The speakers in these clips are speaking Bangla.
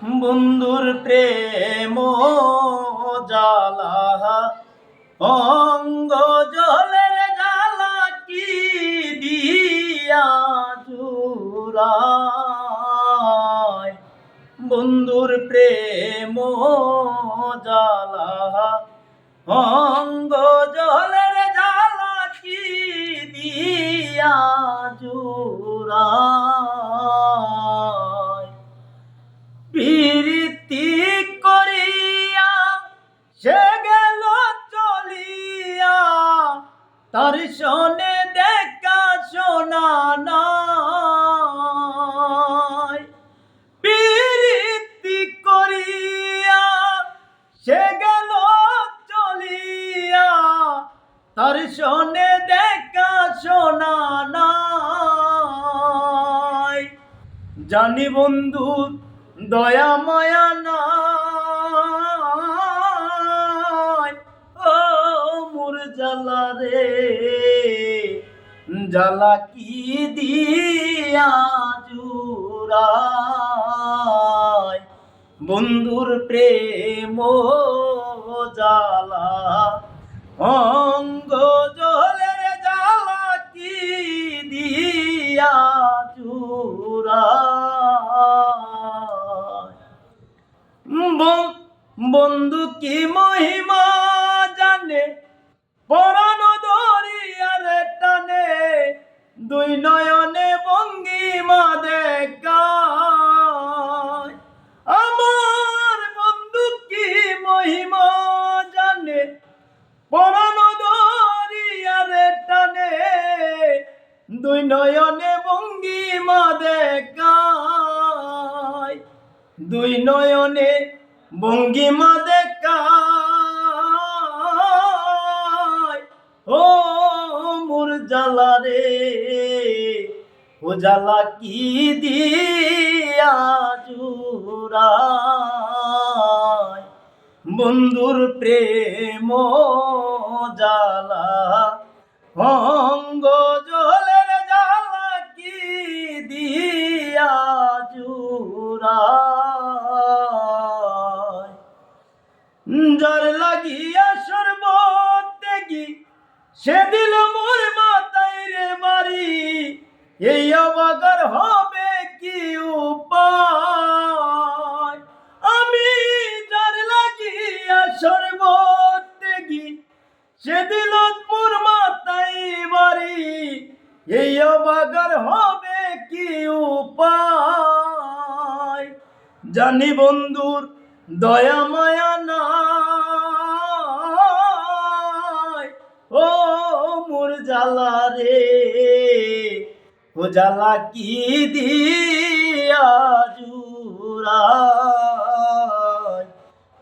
বন্ধুর প্রেম জ্বালা অঙ্গ জলের জ্বালা কি দিয়া জুড়ায়। বন্ধুর প্রেম জ্বালা অঙ্গ জলের জ্বালা কি দিয়া জুড়ায়। প্রীতি করিয়া সে গেল চলিয়া, তার সনে দেখা শোনা নাই। প্রীতি করিয়া সে গেল চলিয়া, তার সনে দেখা শোনা নাই। জানি বন্ধু দয়া মায়া নাই, ও মোর জ্বালা রে জ্বালা কি দিয়া জুড়ায়। বন্ধুর প্রেম জ্বালা অঙ্গ জলের জ্বালা কি দিয়া জুড়ায়। বন্ধু কি মহিমা জানে পরাণ দরিয়ার টানে, দুই নয়নে ভঙ্গিমা দেখায়। আমার বন্ধু কি মহিমা জানে পরাণ দরিয়ার টানে, দুই নয়নে ভঙ্গিমা দেখায়। দুই নয়নে ভঙ্গিমা দেখায়। ও মোর জ্বালা রে ও জ্বালা কি দিয়া জুড়ায়। বন্ধুর প্রেম জ্বালা অঙ্গ জলের জ্বালা কি দিয়া জুড়ায়। যার লাগিয়া শরবত ত্যাগী সে দিল মোর মাথায় রে বাড়ি, এই অবাগার হবে কি উপায়। আমি যার লাগিয়া শরবত ত্যাগী সে দিল মোর মাথায় বাড়ি, এই অবাগার হবে কি উপায়। জানি বন্ধুর দয়া মায়া নাই, ও মোর জ্বালা রে ও জ্বালা কি দিয়া জুড়ায়।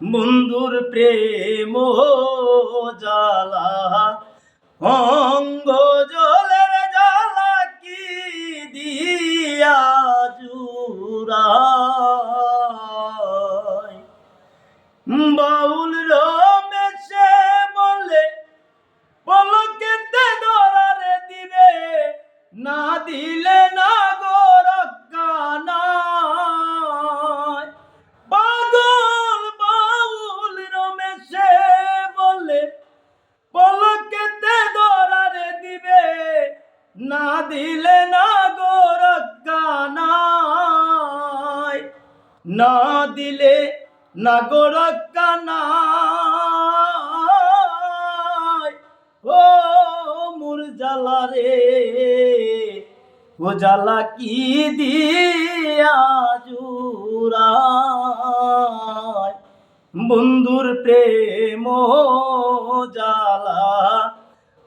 বন্ধুর প্রেম জ্বালা অঙ্গ জলের জ্বালা কি দিয়া জুড়ায়। বাউল রমেশে বলে পলকেতে ধরারে দিবে, না দিলে না গো রক্ষা নাই। পাগল বাউল রমেশে বলে পলকেতে ধরারে দিবে, না দিলে না গো রক্ষা নাই। না দিলে না গো রক্ষা নাই। ও মোর জ্বালা রে ও জ্বালা কি দিয়া জুড়ায়। বন্ধুর প্রেম জ্বালা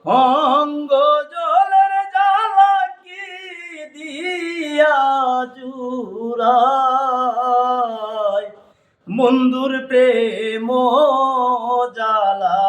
অঙ্গ জলের জ্বালা কি দিয়া জুড়ায়। বন্ধুর প্রেম জ্বালা